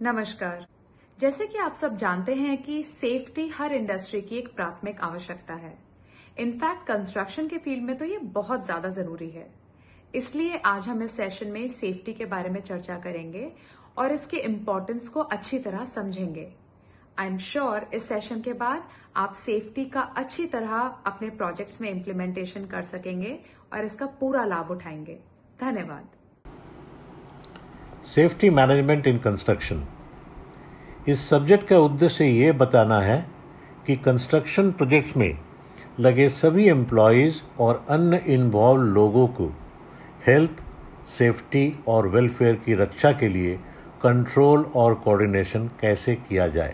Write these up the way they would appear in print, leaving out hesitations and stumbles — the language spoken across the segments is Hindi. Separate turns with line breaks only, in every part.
नमस्कार। जैसे कि आप सब जानते हैं कि सेफ्टी हर इंडस्ट्री की एक प्राथमिक आवश्यकता है। इनफैक्ट कंस्ट्रक्शन के फील्ड में तो ये बहुत ज्यादा जरूरी है। इसलिए आज हम इस सेशन में सेफ्टी के बारे में चर्चा करेंगे और इसके इम्पोर्टेंस को अच्छी तरह समझेंगे। आई एम श्योर इस सेशन के बाद आप सेफ्टी का अच्छी तरह अपने प्रोजेक्ट्स में इम्प्लीमेंटेशन कर सकेंगे और इसका पूरा लाभ उठाएंगे। धन्यवाद।
Safety management in construction. इस सब्जेक्ट का उद्देश्य ये बताना है कि कंस्ट्रक्शन प्रोजेक्ट्स में लगे सभी एम्प्लॉयज़ और अन्य इन्वॉल्व लोगों को हेल्थ, सेफ्टी और वेलफेयर की रक्षा के लिए कंट्रोल और कोऑर्डिनेशन कैसे किया जाए।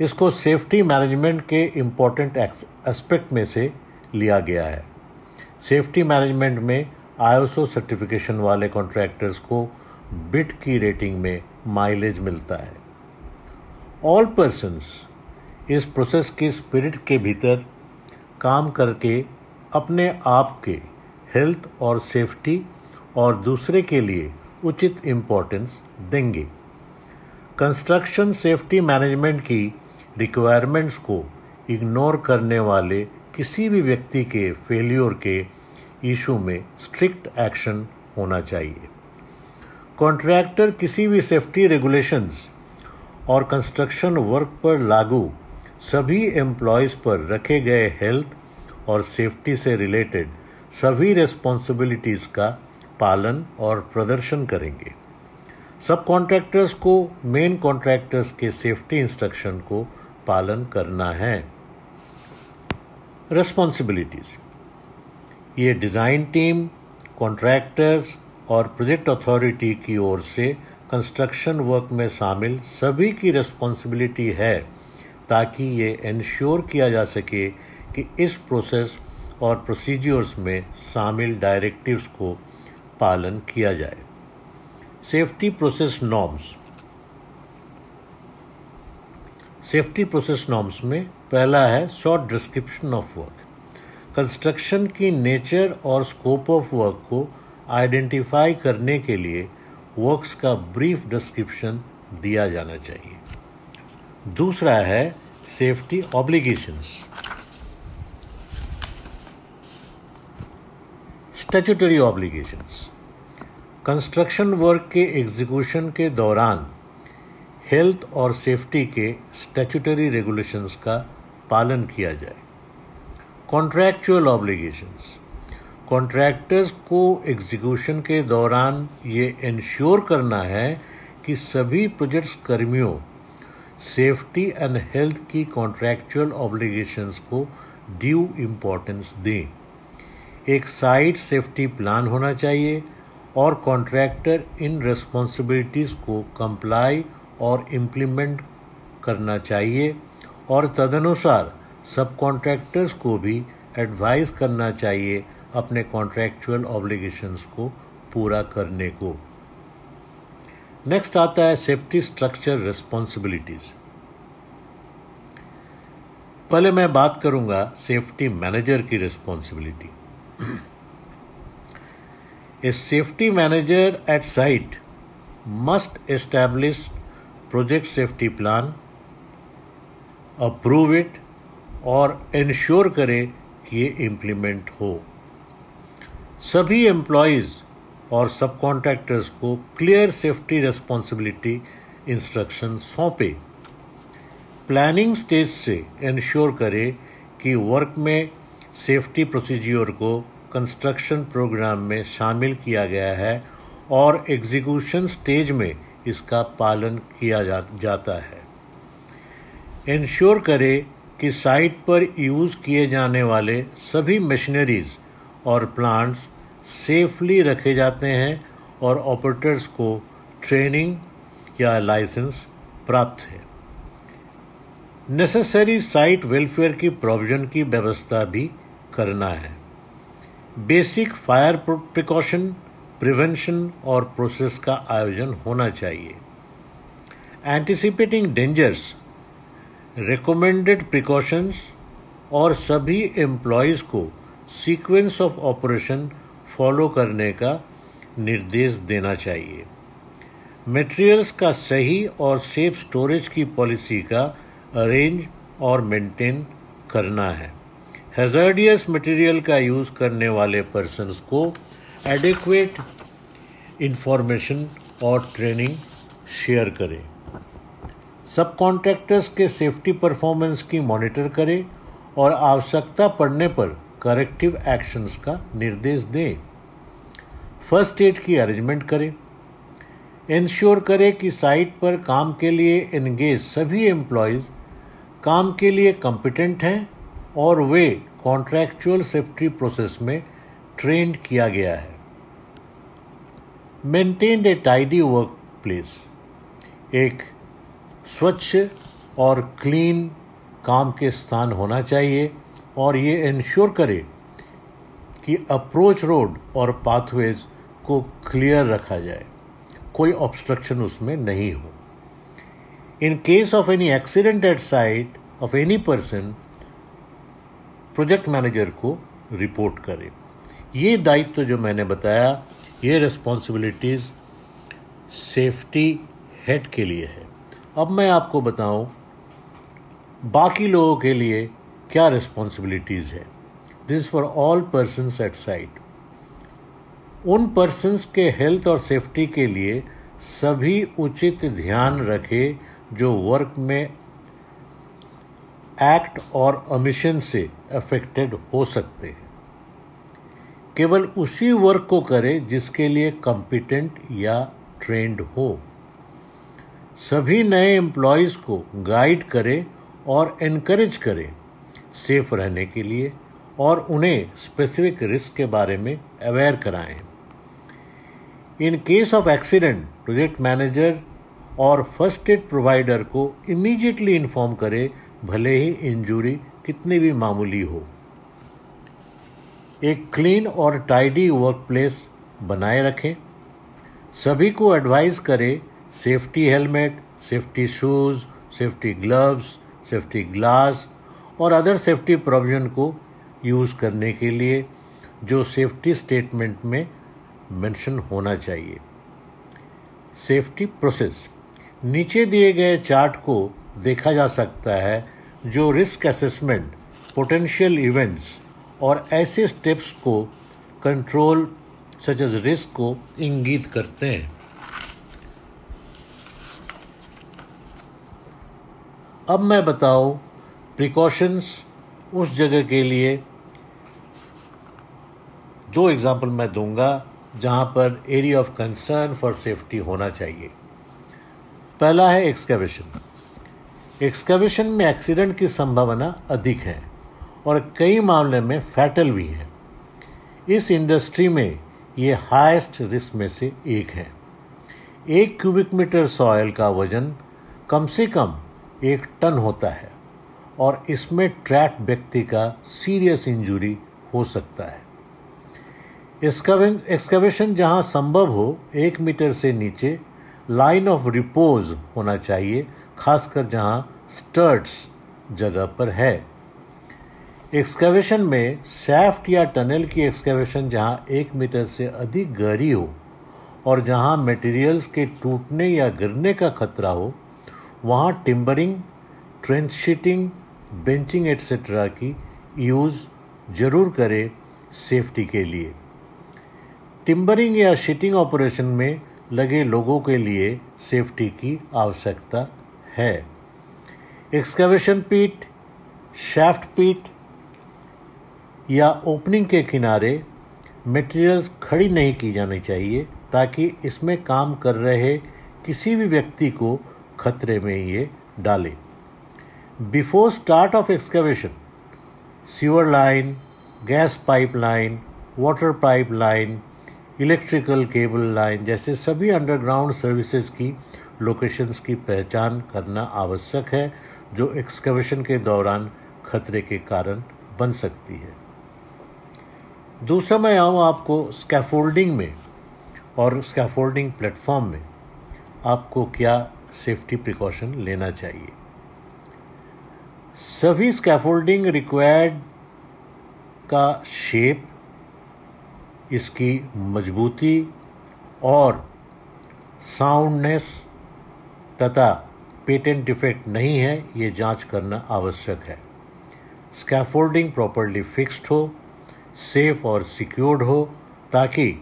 इसको सेफ्टी मैनेजमेंट के इम्पोर्टेंट एस्पेक्ट में से लिया गया है। सेफ्टी मैनेजमेंट में ISO सर्टिफिकेशन वाले कॉन्ट्रैक्टर्स को बिट की रेटिंग में माइलेज मिलता है। ऑल पर्सन्स इस प्रोसेस की स्पिरिट के भीतर काम करके अपने आप के हेल्थ और सेफ्टी और दूसरे के लिए उचित इम्पोर्टेंस देंगे। कंस्ट्रक्शन सेफ्टी मैनेजमेंट की रिक्वायरमेंट्स को इग्नोर करने वाले किसी भी व्यक्ति के फेल्योर के इशू में स्ट्रिक्ट एक्शन होना चाहिए। कॉन्ट्रैक्टर किसी भी सेफ्टी रेगुलेशंस और कंस्ट्रक्शन वर्क पर लागू सभी एम्प्लॉयज़ पर रखे गए हेल्थ और सेफ्टी से रिलेटेड सभी रिस्पॉन्सिबिलिटीज़ का पालन और प्रदर्शन करेंगे। सब कॉन्ट्रैक्टर्स को मेन कॉन्ट्रैक्टर्स के सेफ्टी इंस्ट्रक्शन को पालन करना है। रिस्पॉन्सिबिलिटीज़ ये डिज़ाइन टीम, कॉन्ट्रैक्टर्स और प्रोजेक्ट अथॉरिटी की ओर से कंस्ट्रक्शन वर्क में शामिल सभी की रिस्पॉन्सिबिलिटी है ताकि ये इंश्योर किया जा सके कि इस प्रोसेस और प्रोसीजर्स में शामिल डायरेक्टिव्स को पालन किया जाए। Safety process norms. Safety process norms में पहला है short description of work. Construction की नेचर और स्कोप ऑफ वर्क को आइडेंटिफाई करने के लिए वर्क्स का ब्रीफ डिस्क्रिप्शन दिया जाना चाहिए। दूसरा है safety obligations. Statutory obligations. Construction work के एग्जीक्यूशन के दौरान हेल्थ और सेफ्टी के स्टैट्यूटरी रेगुलेशंस का पालन किया जाए। Contractual obligations. कॉन्ट्रैक्टर्स को एग्जीक्यूशन के दौरान ये इंश्योर करना है कि सभी प्रोजेक्ट्स कर्मियों सेफ्टी एंड हेल्थ की कॉन्ट्रैक्चुअल ऑब्लिगेशंस को ड्यू इम्पोर्टेंस दें। एक साइट सेफ्टी प्लान होना चाहिए और कॉन्ट्रैक्टर इन रिस्पॉन्सिबिलिटीज़ को कंप्लाई और इम्प्लीमेंट करना चाहिए और तदनुसार सब कॉन्ट्रैक्टर्स को भी एडवाइस करना चाहिए अपने कॉन्ट्रैक्चुअल ऑब्लिगेशंस को पूरा करने को। नेक्स्ट आता है सेफ्टी स्ट्रक्चर रिस्पॉन्सिबिलिटीज। पहले मैं बात करूंगा सेफ्टी मैनेजर की responsibility. A safety manager eight site must establish project safety plan, approve it और इंश्योर करे कि ये इम्प्लीमेंट हो। सभी एम्प्लॉयज़ और सब कॉन्ट्रैक्टर्स को क्लियर सेफ्टी रिस्पॉन्सिबिलिटी इंस्ट्रक्शन सौंपे। प्लानिंग स्टेज से इंश्योर करे कि वर्क में सेफ्टी प्रोसीजर को कंस्ट्रक्शन प्रोग्राम में शामिल किया गया है और एग्जीक्यूशन स्टेज में इसका पालन किया जाता है। इंश्योर करे कि साइट पर यूज़ किए जाने वाले सभी मशीनरीज और प्लांट्स सेफली रखे जाते हैं और ऑपरेटर्स को ट्रेनिंग या लाइसेंस प्राप्त है। नेसेसरी साइट वेलफेयर की प्रोविजन की व्यवस्था भी करना है। बेसिक फायर प्रिकॉशन, प्रिवेंशन और प्रोसेस का आयोजन होना चाहिए। एंटिसिपेटिंग डेंजर्स, रिकमेंडेड प्रिकॉशंस और सभी एम्प्लॉयज़ को सीक्वेंस ऑफ ऑपरेशन फॉलो करने का निर्देश देना चाहिए। मटेरियल्स का सही और सेफ स्टोरेज की पॉलिसी का अरेंज और मेंटेन करना है। हैज़ार्डियस मटेरियल का यूज़ करने वाले पर्सन्स को एडिक्वेट इंफॉर्मेशन और ट्रेनिंग शेयर करें। सब कॉन्ट्रैक्टर्स के सेफ्टी परफॉर्मेंस की मॉनिटर करें और आवश्यकता पड़ने पर करेक्टिव एक्शंस का निर्देश दें। फर्स्ट एड की अरेंजमेंट करें। इंश्योर करें कि साइट पर काम के लिए एंगेज सभी एम्प्लॉयज़ काम के लिए कॉम्पिटेंट हैं और वे कॉन्ट्रैक्चुअल सेफ्टी प्रोसेस में ट्रेंड किया गया है। मेंटेन ए टाइडी वर्क प्लेस। एक स्वच्छ और क्लीन काम के स्थान होना चाहिए और ये इंश्योर करे कि अप्रोच रोड और पाथवेज को क्लियर रखा जाए, कोई ऑब्स्ट्रक्शन उसमें नहीं हो। In case of any accident at site of any person, project manager को रिपोर्ट करें। ये दायित्व जो मैंने बताया, ये रिस्पॉन्सिबिलिटीज़ सेफ्टी हेड के लिए है। अब मैं आपको बताऊं बाकी लोगों के लिए क्या रिस्पॉन्सिबिलिटीज़ है। This for all persons at site. उन पर्सन्स के हेल्थ और सेफ्टी के लिए सभी उचित ध्यान रखें जो वर्क में एक्ट और ओमिशन से अफेक्टेड हो सकते हैं। केवल उसी वर्क को करें जिसके लिए कॉम्पिटेंट या ट्रेंड हो। सभी नए एम्प्लॉयज़ को गाइड करें और एनकरेज करें सेफ रहने के लिए और उन्हें स्पेसिफिक रिस्क के बारे में अवेयर कराएं। इन case of accident, project manager और फर्स्ट एड प्रोवाइडर को इमीडिएटली इन्फॉर्म करें, भले ही इंजरी कितनी भी मामूली हो। एक क्लीन और टाइडी वर्क प्लेस बनाए रखें। सभी को एडवाइस करें safety helmet, safety shoes, safety gloves, safety glass और अदर सेफ्टी प्रोविजन को यूज़ करने के लिए जो सेफ्टी स्टेटमेंट में मेंशन होना चाहिए। Safety process. नीचे दिए गए चार्ट को देखा जा सकता है जो रिस्क असेसमेंट, पोटेंशियल इवेंट्स और ऐसे स्टेप्स को कंट्रोल सच एज रिस्क को इंगित करते हैं। अब मैं बताऊं प्रिकॉशंस उस जगह के लिए। दो एग्जाम्पल मैं दूंगा जहां पर area of concern for safety होना चाहिए। पहला है एक्सकैवेशन। एक्सकैवेशन में एक्सीडेंट की संभावना अधिक है और कई मामले में फैटल भी है। इस इंडस्ट्री में ये हाईएस्ट रिस्क में से एक है। 1 क्यूबिक मीटर सॉयल का वजन कम से कम 1 टन होता है और इसमें ट्रैप व्यक्ति का सीरियस इंजरी हो सकता है। एक्सकैवेशन जहां संभव हो 1 मीटर से नीचे लाइन ऑफ रिपोज होना चाहिए, खासकर जहां स्टर्ट्स जगह पर है। एक्सकैवेशन में शैफ्ट या टनल की एक्सकैवेशन जहां 1 मीटर से अधिक गहरी हो और जहां मटेरियल्स के टूटने या गिरने का खतरा हो, वहां timbering, trench sheeting, benching etcetera की यूज़ जरूर करें सेफ्टी के लिए। टिम्बरिंग या शीटिंग ऑपरेशन में लगे लोगों के लिए सेफ्टी की आवश्यकता है। एक्सकैवेशन पीट, शैफ्ट पीट या ओपनिंग के किनारे मटेरियल्स खड़ी नहीं की जानी चाहिए ताकि इसमें काम कर रहे किसी भी व्यक्ति को खतरे में ये डाले। Before start of excavation, sewer line, gas pipe line, water pipe line, electrical cable line जैसे सभी अंडरग्राउंड सर्विसेज की लोकेशंस की पहचान करना आवश्यक है जो एक्सकैवेशन के दौरान खतरे के कारण बन सकती है। दूसरा मैं आऊँ आपको स्कैफोल्डिंग में और स्कैफोल्डिंग प्लेटफॉर्म में आपको क्या सेफ्टी प्रिकॉशन लेना चाहिए। सभी स्कैफोल्डिंग रिक्वायर्ड का शेप, इसकी मजबूती और साउंडनेस तथा पेटेंट डिफेक्ट नहीं है, ये जांच करना आवश्यक है। स्कैफोल्डिंग प्रॉपर्ली फिक्स्ड हो, सेफ और सिक्योर्ड हो, ताकि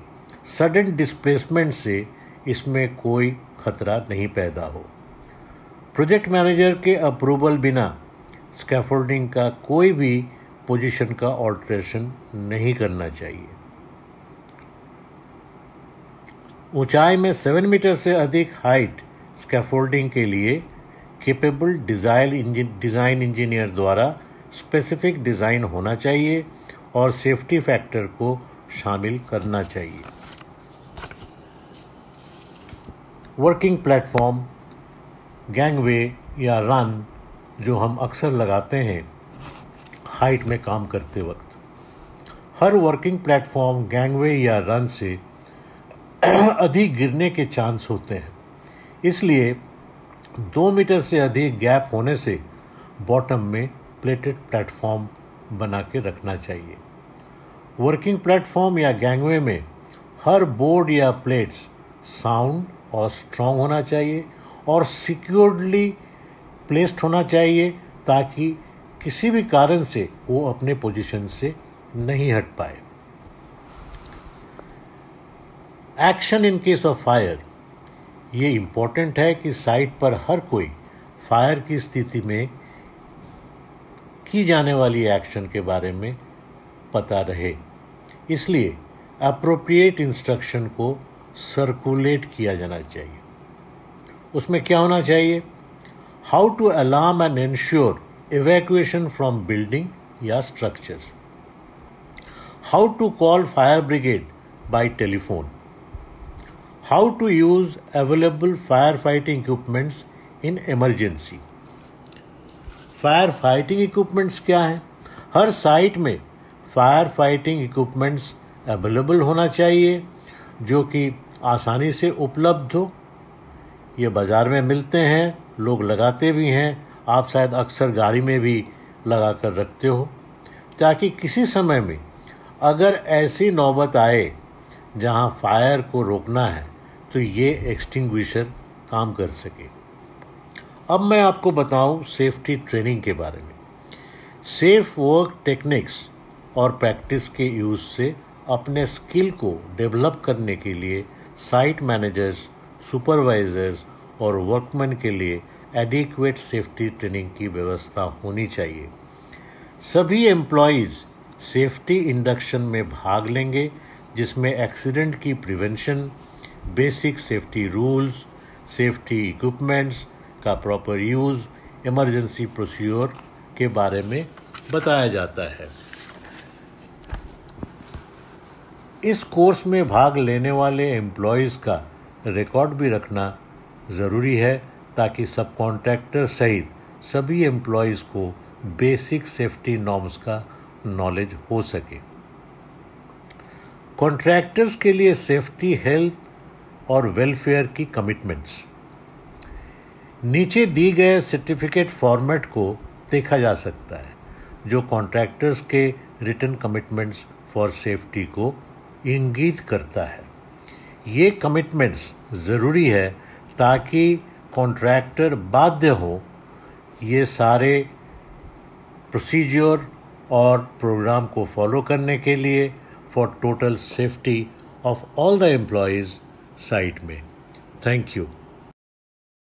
सडन डिस्प्लेसमेंट से इसमें कोई खतरा नहीं पैदा हो। प्रोजेक्ट मैनेजर के अप्रूवल बिना स्कैफोल्डिंग का कोई भी पोजीशन का ऑल्ट्रेशन नहीं करना चाहिए। ऊंचाई में 7 मीटर से अधिक हाइट स्कैफोल्डिंग के लिए केपेबल डिज़ाइन इंजीनियर द्वारा स्पेसिफिक डिज़ाइन होना चाहिए और सेफ्टी फैक्टर को शामिल करना चाहिए। वर्किंग प्लेटफॉर्म, गैंगवे या रन जो हम अक्सर लगाते हैं हाइट में काम करते वक्त, हर वर्किंग प्लेटफॉर्म गैंगवे या रन से अधिक गिरने के चांस होते हैं। इसलिए 2 मीटर से अधिक गैप होने से बॉटम में प्लेटेड प्लेटफॉर्म बना के रखना चाहिए। वर्किंग प्लेटफॉर्म या गैंगवे में हर बोर्ड या प्लेट्स साउंड और स्ट्रॉन्ग होना चाहिए और सिक्योर्डली प्लेस्ड होना चाहिए, ताकि किसी भी कारण से वो अपने पोजीशन से नहीं हट पाए। Action in case of fire, ये इम्पोर्टेंट है कि साइट पर हर कोई फायर की स्थिति में की जाने वाली एक्शन के बारे में पता रहे। इसलिए अप्रोप्रिएट इंस्ट्रक्शन को सर्कुलेट किया जाना चाहिए। उसमें क्या होना चाहिए? How to alarm and ensure evacuation from building या structures, how to call fire brigade by telephone, how to use available firefighting equipments in emergency। Fire fighting equipments क्या हैं? हर साइट में फायर फाइटिंग इक्विपमेंट्स अवेलेबल होना चाहिए जो कि आसानी से उपलब्ध हो। ये बाज़ार में मिलते हैं, लोग लगाते भी हैं, आप शायद अक्सर गाड़ी में भी लगा कर रखते हो, ताकि किसी समय में अगर ऐसी नौबत आए जहां फायर को रोकना है तो ये एक्सटिंग्विशर काम कर सके। अब मैं आपको बताऊं सेफ्टी ट्रेनिंग के बारे में। सेफ वर्क टेक्निक्स और प्रैक्टिस के यूज़ से अपने स्किल को डेवलप करने के लिए साइट मैनेजर्स, सुपरवाइजर्स और वर्कमैन के लिए एडिक्वेट सेफ्टी ट्रेनिंग की व्यवस्था होनी चाहिए। सभी एम्प्लॉयज़ सेफ्टी इंडक्शन में भाग लेंगे, जिसमें एक्सीडेंट की prevention, basic safety rules, safety equipments का प्रॉपर यूज़, इमरजेंसी प्रोसीजर के बारे में बताया जाता है। इस कोर्स में भाग लेने वाले एम्प्लॉयज़ का रिकॉर्ड भी रखना ज़रूरी है, ताकि सब कॉन्ट्रैक्टर सहित सभी एम्प्लॉयज़ को बेसिक सेफ्टी नॉर्म्स का नॉलेज हो सके। कॉन्ट्रैक्टर्स के लिए सेफ्टी, हेल्थ और वेलफेयर की कमिटमेंट्स। नीचे दी गए सर्टिफिकेट फॉर्मेट को देखा जा सकता है, जो कॉन्ट्रैक्टर्स के रिटन कमिटमेंट्स फॉर सेफ्टी को इंगित करता है। ये कमिटमेंट्स ज़रूरी है ताकि कॉन्ट्रैक्टर बाध्य हो ये सारे प्रोसीजर और प्रोग्राम को फॉलो करने के लिए for total safety of all the employees site में। Thank you.